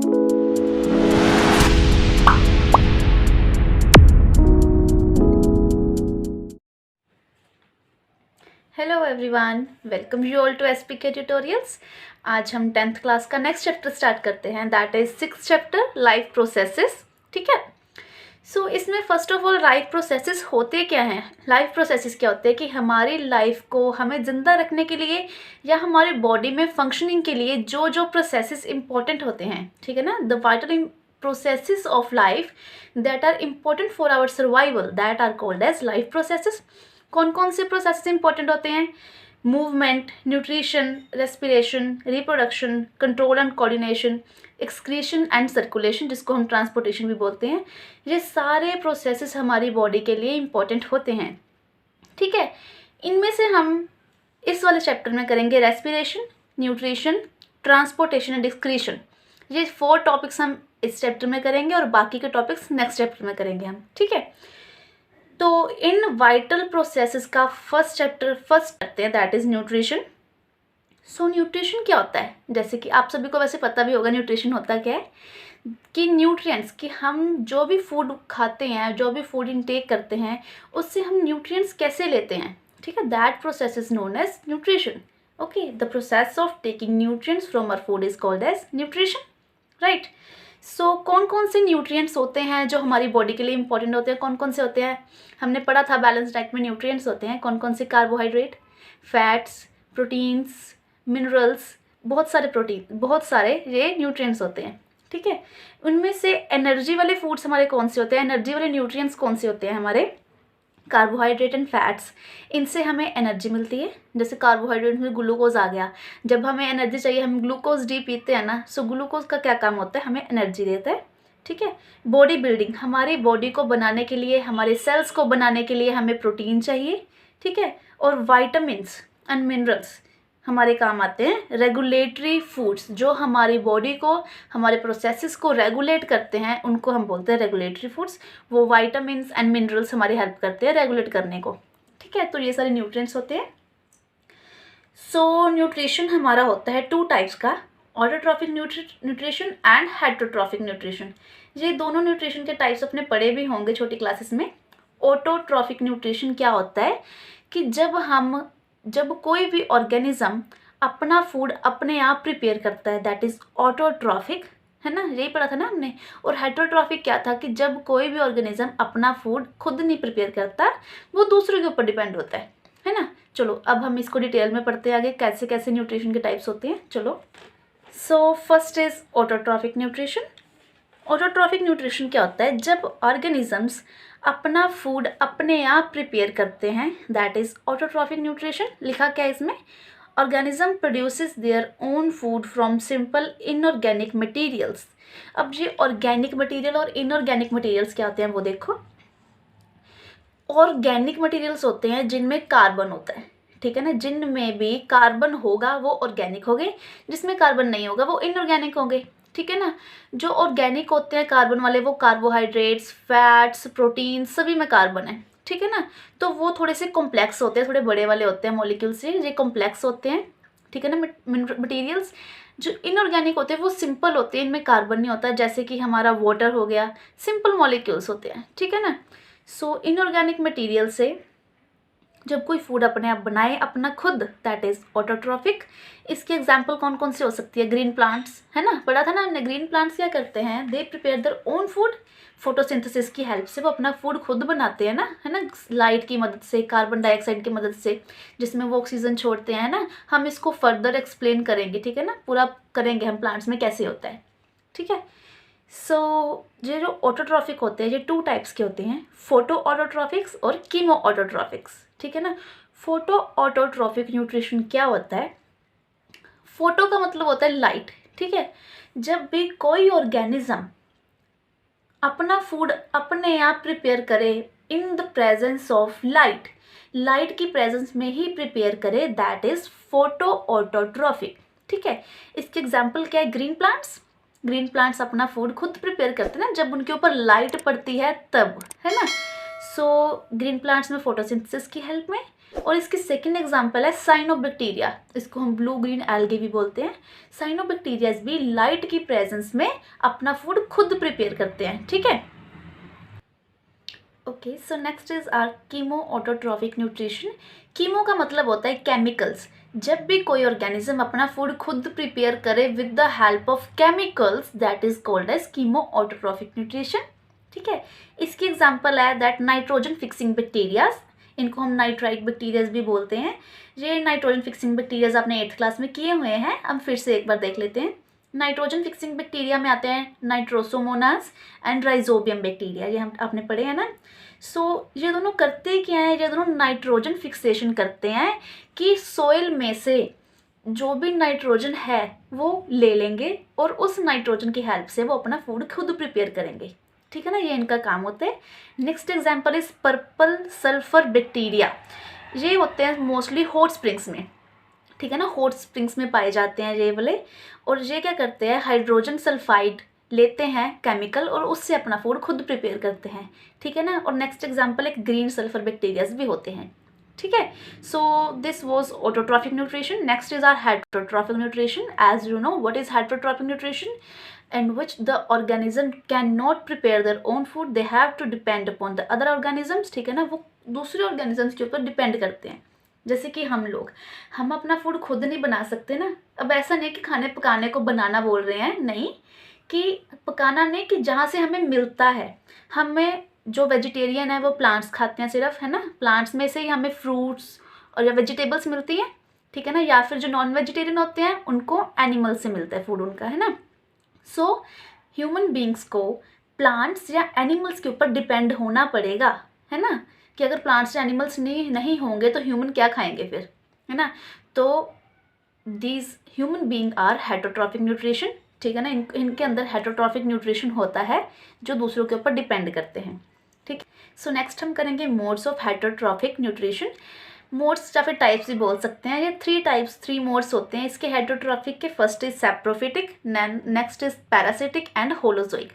Hello everyone, welcome you all to SPK tutorials. आज हम 10th class का next chapter start करते हैं, that is 6th chapter life processes. ठीक है, सो इसमें first of all life processes होते क्या हैं। लाइफ प्रोसेसेस क्या होते हैं कि हमारी लाइफ को हमें ज़िंदा रखने के लिए या हमारे बॉडी में फंक्शनिंग के लिए जो जो प्रोसेसेस इंपॉर्टेंट होते हैं, ठीक है ना, the vital processes of life that are important for our survival that are called as life processes. कौन कौन से प्रोसेसेस इंपॉर्टेंट होते हैं? Movement, nutrition, respiration, reproduction, control and coordination, excretion and circulation, जिसको हम ट्रांसपोर्टेशन भी बोलते हैं। ये सारे प्रोसेसेस हमारी बॉडी के लिए इंपॉर्टेंट होते हैं। ठीक है, इनमें से हम इस वाले चैप्टर में करेंगे respiration, nutrition, transportation and excretion. ये 4 टॉपिक्स हम इस चैप्टर में करेंगे और बाकी के टॉपिक्स नेक्स्ट चैप्टर में करेंगे हम। ठीक है, तो इन वाइटल प्रोसेसेस का फर्स्ट करते हैं, that is nutrition. So nutrition क्या होता है? जैसे कि आप सभी को वैसे पता भी होगा न्यूट्रिशन होता क्या है, कि न्यूट्रिएंट्स, कि हम जो भी फूड खाते हैं, जो भी फूड इनटेक करते हैं, उससे हम न्यूट्रिएंट्स कैसे लेते हैं। ठीक है, that process is known as nutrition. Okay, the process of taking nutrients from our food is called as nutrition, right. So कौन कौन से न्यूट्रिएंट्स होते हैं जो हमारी बॉडी के लिए इंपॉर्टेंट होते हैं? कौन कौन से होते हैं? हमने पढ़ा था बैलेंस डाइट में न्यूट्रिएंट्स होते हैं कौन कौन से? कार्बोहाइड्रेट, फैट्स, प्रोटीन्स, मिनरल्स, बहुत सारे ये न्यूट्रिएंट्स होते हैं। ठीक है, उनमें से एनर्जी वाले फूड्स हमारे कौन से होते हैं? एनर्जी वाले न्यूट्रिएंट्स कौन से होते हैं हमारे? Carbohydrate and fats. इनसे हमें एनर्जी मिलती है। जैसे कार्बोहाइड्रेट में ग्लूकोज आ गया, जब हमें एनर्जी चाहिए हम ग्लूकोज डी पीते हैं ना, सो ग्लूकोज का क्या काम होता है? हमें एनर्जी देता है। ठीक है, बॉडी बिल्डिंग, हमारी बॉडी को बनाने के लिए, हमारे सेल्स को बनाने के लिए हमें प्रोटीन चाहिए। ठीक है, और वाइटामिन्स एंड मिनरल्स हमारे काम आते हैं। रेगुलेटरी फूड्स, जो हमारी बॉडी को, हमारे प्रोसेसेस को रेगुलेट करते हैं, उनको हम बोलते हैं रेगुलेटरी फूड्स। वो वाइटामिन्स एंड मिनरल्स हमारी हेल्प करते हैं रेगुलेट करने को। ठीक है, तो ये सारे न्यूट्रिएंट्स होते हैं। सो न्यूट्रिशन हमारा होता है 2 टाइप्स का, autotrophic nutrition and heterotrophic nutrition. ये दोनों न्यूट्रिशन के टाइप्स अपने पढ़े भी होंगे छोटी क्लासेस में। ऑटोट्रॉफिक न्यूट्रिशन क्या होता है कि जब कोई भी ऑर्गेनिज्म अपना फूड अपने आप प्रिपेयर करता है, दैट इज ऑटोट्रॉफिक, है ना, यही पढ़ा था ना हमने। और हेटेरोट्रॉफिक क्या था कि जब कोई भी ऑर्गेनिज्म अपना फूड खुद नहीं प्रिपेयर करता, वो दूसरे के ऊपर डिपेंड होता है ना। चलो अब हम इसको डिटेल में पढ़ते हैं आगे, कैसे कैसे न्यूट्रिशन के टाइप्स होते हैं। चलो, so first is autotrophic nutrition. Autotrophic nutrition क्या होता है? जब ऑर्गेनिजम्स अपना फूड अपने आप प्रिपेयर करते हैं, दैट इज ऑटोट्रॉफिक न्यूट्रिशन। लिखा क्या है इसमें? Organism produces their own food from simple inorganic materials. अब ये ऑर्गेनिक मटेरियल और इनऑर्गेनिक मटेरियल्स क्या होते हैं वो देखो। ऑर्गेनिक मटेरियल्स होते हैं जिनमें कार्बन होता है, ठीक है ना, जिनमें भी कार्बन होगा वो ऑर्गेनिक हो गए, जिसमें कार्बन नहीं होगा वो इनऑर्गेनिक होंगे। ठीक है ना, जो ऑर्गेनिक होते हैं कार्बन वाले, वो कार्बोहाइड्रेट्स, फैट्स, प्रोटीन, सभी में कार्बन है। ठीक है ना, तो वो थोड़े से कॉम्प्लेक्स होते हैं, थोड़े बड़े वाले होते हैं मॉलिक्यूल से, ये कॉम्प्लेक्स होते हैं। ठीक है ना, मटीरियल्स। जो इनऑर्गेनिक होते हैं वो सिंपल होते हैं, इनमें कार्बन नहीं होता, जैसे कि हमारा वाटर हो गया, सिंपल मॉलिक्यूल्स होते हैं। ठीक है ना, सो इनऑर्गेनिक मटीरियल से जब कोई फूड अपने आप बनाए अपना खुद, दैट इज ऑटोट्रॉफिक। इसके एग्जाम्पल कौन कौन सी हो सकती है? ग्रीन प्लांट्स, है ना, पढ़ा था ना हमने। ग्रीन प्लांट्स क्या करते हैं? They prepare their own food, photosynthesis की हेल्प से वो अपना फूड खुद बनाते हैं ना, है ना, लाइट की मदद से, कार्बन डाइऑक्साइड की मदद से, जिसमें वो ऑक्सीजन छोड़ते हैं ना। हम इसको फर्दर एक्सप्लेन करेंगे, ठीक है ना, पूरा करेंगे हम प्लांट्स में कैसे होता है। ठीक है, सो ये जो ऑटोट्रॉफिक होते हैं ये 2 टाइप्स के होते हैं, फोटो ऑटोट्रॉफिक्स और कीमो ऑटोट्रॉफिक्स। ठीक है ना, फोटो ऑटोट्रॉफिक न्यूट्रिशन क्या होता है? फोटो का मतलब होता है लाइट। ठीक है, जब भी कोई ऑर्गेनिज्म अपना फूड अपने आप प्रिपेयर करे in the presence of light, light की प्रेजेंस में ही प्रिपेयर करे, दैट इज फोटो ऑटोट्रॉफिक। ठीक है, इसके एग्जाम्पल क्या है? Green plants. ग्रीन प्लांट्स अपना फूड खुद प्रिपेयर करते हैं ना, जब उनके ऊपर लाइट पड़ती है तब, है ना। सो ग्रीन प्लांट्स में फोटोसिंथेसिस की हेल्प में और इसकी सेकंड एग्जांपल है साइनोबैक्टीरिया, इसको हम ब्लू ग्रीन एल्गे भी बोलते हैं। साइनोबैक्टीरियाज भी लाइट की प्रेजेंस में अपना फूड खुद प्रिपेयर करते हैं, ठीक है। Okay, so next is our chemo autotrophic nutrition. Chemo का मतलब होता है केमिकल्स। जब भी कोई ऑर्गेनिज्म अपना फूड खुद प्रिपेयर करे with the help of chemicals, that is called as chemo autotrophic nutrition, ठीक है। इसकी एग्जांपल है दैट नाइट्रोजन फिक्सिंग बैक्टीरियाज, इनको हम नाइट्राइट बैक्टीरियाज भी बोलते हैं। ये नाइट्रोजन फिक्सिंग बैक्टीरियाज आपने 8th क्लास में किए हुए हैं, हम फिर से एक बार देख लेते हैं। नाइट्रोजन फिक्सिंग बैक्टीरिया में आते हैं नाइट्रोसोमोनास एंड राइजोबियम बैक्टीरिया, ये हम आपने पढ़े हैं ना। सो ये दोनों करते क्या है, ये दोनों नाइट्रोजन फिक्सेशन करते हैं कि सोइल में से जो भी नाइट्रोजन है वो ले लेंगे और उस नाइट्रोजन की हेल्प से वो अपना फूड खुद प्रिपेयर करेंगे, ठीक है ना, ये इनका काम होता है। Next example is purple sulphur bacteria. ये होते हैं मोस्टली हॉट स्प्रिंग्स में, ठीक है ना, हॉट स्प्रिंग्स में पाए जाते हैं ये वाले। और ये क्या करते हैं, हाइड्रोजन सल्फाइड लेते हैं केमिकल और उससे अपना फूड खुद प्रिपेयर करते हैं, ठीक है ना। और नेक्स्ट एग्जांपल एक ग्रीन सल्फर बैक्टीरियाज भी होते हैं, ठीक है। So this was autotrophic nutrition. Next is our heterotrophic nutrition. As you know what is heterotrophic nutrition, in which the organism cannot prepare their own food, they have to depend upon the other organisms, ठीक है ना, वो दूसरे organisms के ऊपर depend करते हैं। जैसे कि हम अपना फूड खुद नहीं बना सकते ना। अब ऐसा नहीं कि खाने पकाने को बनाना बोल रहे हैं, नहीं, कि पकाना नहीं, कि जहाँ से हमें मिलता है, हमें जो वेजिटेरियन है वो प्लांट्स खाते हैं सिर्फ, है ना, प्लांट्स में से ही हमें फ्रूट्स और या वेजिटेबल्स मिलती है, ठीक है ना। या फिर जो नॉन वेजिटेरियन होते हैं उनको एनिमल से मिलता है फूड उनका, है ना। सो ह्यूमन बींग्स को प्लांट्स या एनिमल्स के ऊपर डिपेंड होना पड़ेगा, है ना, कि अगर प्लांट्स या एनिमल्स नहीं होंगे तो ह्यूमन क्या खाएंगे फिर, है ना। तो these human being are heterotrophic nutrition, ठीक है ना, इनके अंदर हेटरोट्रॉफिक न्यूट्रिशन होता है जो दूसरों के ऊपर डिपेंड करते हैं, ठीक। सो नेक्स्ट हम करेंगे modes of heterotrophic nutrition. Modes या फिर टाइप्स भी बोल सकते हैं। ये 3 मोड्स होते हैं इसके हेटरोट्रॉफिक के। First is saprophytic, next is parasitic and holozoic.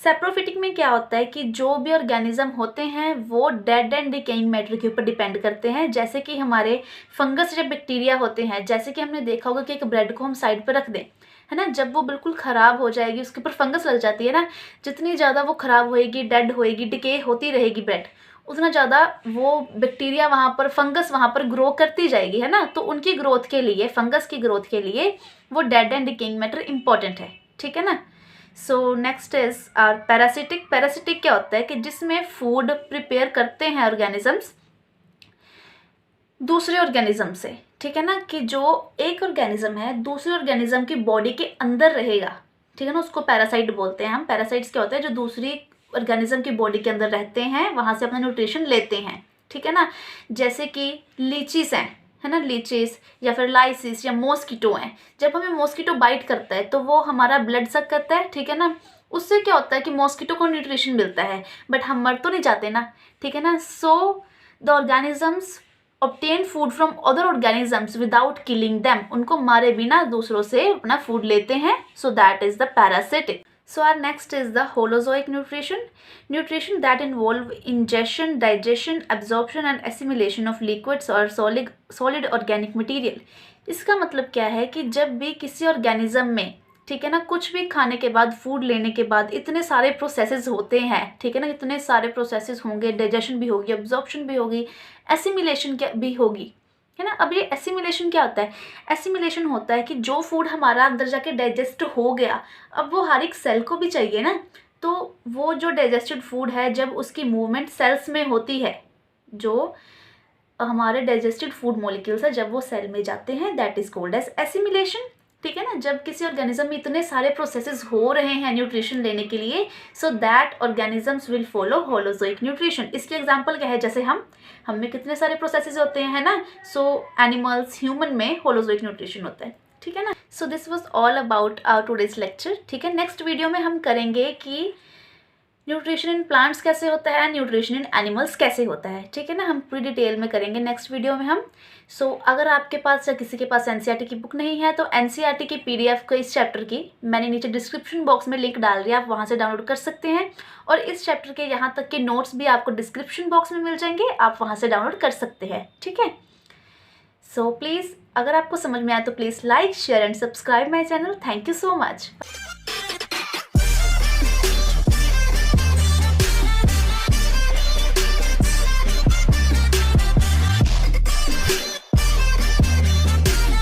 Saprophytic में क्या होता है कि जो भी ऑर्गेनिज्म होते हैं वो डेड एंड डिकेइंग मैटर के ऊपर डिपेंड करते हैं। जैसे कि हमारे फंगस या बैक्टीरिया होते हैं, जैसे कि हमने देखा होगा कि एक ब्रेड को हम साइड पर रख दें, है ना, जब वो बिल्कुल ख़राब हो जाएगी, उसके ऊपर फंगस लग जाती है ना, जितनी ज़्यादा वो ख़राब होएगी, डेड होएगी, डिके होती रहेगी ब्रेड, उतना ज़्यादा वो बैक्टीरिया वहाँ पर, फंगस वहाँ पर ग्रो करती जाएगी, है ना। तो उनकी ग्रोथ के लिए, फंगस की ग्रोथ के लिए वो dead and decaying matter important है, ठीक है ना। So next is our parasitic. Parasitic क्या होता है कि जिसमें फूड प्रिपेयर करते हैं ऑर्गेनिजम्स दूसरे ऑर्गेनिज्म से, ठीक है ना, कि जो एक ऑर्गेनिज्म है दूसरे ऑर्गेनिज्म की बॉडी के अंदर रहेगा, ठीक है ना, उसको पैरासाइट बोलते हैं हम। पैरासाइट्स क्या होते हैं, जो दूसरी ऑर्गेनिज्म की बॉडी के अंदर रहते हैं, वहाँ से अपना न्यूट्रिशन लेते हैं, ठीक है ना। जैसे कि लीचीज हैं, है ना, लीचीज, या फिर लाइसिस या मॉस्किटो हैं। जब हमें मॉस्किटो बाइट करता है तो वो हमारा ब्लड सक करता है, ठीक है ना। उससे क्या होता है कि मॉस्किटो को न्यूट्रिशन मिलता है, बट हम मर तो नहीं जाते ना, ठीक है ना। So the organisms obtain food from other organisms without killing them, उनको मारे बिना दूसरों से अपना फूड लेते हैं, so that is the parasitic. So our next is the holozoic nutrition. Nutrition that involve ingestion, digestion, absorption and assimilation of liquids or solid organic material. इसका मतलब क्या है कि जब भी किसी ऑर्गेनिज्म में, ठीक है ना, कुछ भी खाने के बाद, फूड लेने के बाद इतने सारे प्रोसेसेस होते हैं, ठीक है ना, इतने सारे प्रोसेसेस होंगे, डाइजेशन भी होगी, एब्जॉर्प्शन भी होगी, एसिमिलेशन भी होगी, है ना। अब ये एसिमिलेशन क्या होता है, एसिमिलेशन होता है कि जो फूड हमारा अंदर जाके डाइजेस्ट हो गया, अब वो हर एक सेल को भी चाहिए ना, तो वो जो डाइजेस्टेड फूड है जब उसकी मूवमेंट सेल्स में होती है, जो हमारे डाइजेस्टेड फूड मॉलिक्यूल्स है जब वो सेल में जाते हैं, that is called as assimilation, ठीक है ना। जब किसी ऑर्गेनिज्म में इतने सारे प्रोसेसेस हो रहे हैं न्यूट्रिशन लेने के लिए, so that organisms will follow holozoic nutrition. इसके एग्जांपल क्या है, जैसे हम में कितने सारे प्रोसेसेस होते हैं, है ना। सो एनिमल्स, ह्यूमन में होलोजोइक न्यूट्रिशन होता है, ठीक है ना। So this was all about our today's lecture, ठीक है। नेक्स्ट वीडियो में हम करेंगे कि न्यूट्रिशन इन प्लांट्स कैसे होता है, न्यूट्रिशन इन एनिमल्स कैसे होता है, ठीक है ना, हम पूरी डिटेल में करेंगे नेक्स्ट वीडियो में हम। सो अगर आपके पास या किसी के पास एनसीईआरटी की बुक नहीं है तो एनसीईआरटी की पीडीएफ को इस चैप्टर की मैंने नीचे डिस्क्रिप्शन बॉक्स में लिंक डाल दिया, आप वहाँ से डाउनलोड कर सकते हैं। और इस चैप्टर के यहाँ तक के नोट्स भी आपको डिस्क्रिप्शन बॉक्स में मिल जाएंगे, आप वहाँ से डाउनलोड कर सकते हैं, ठीक है। सो प्लीज़ अगर आपको समझ में आया तो please like share and subscribe my channel. Thank you so much.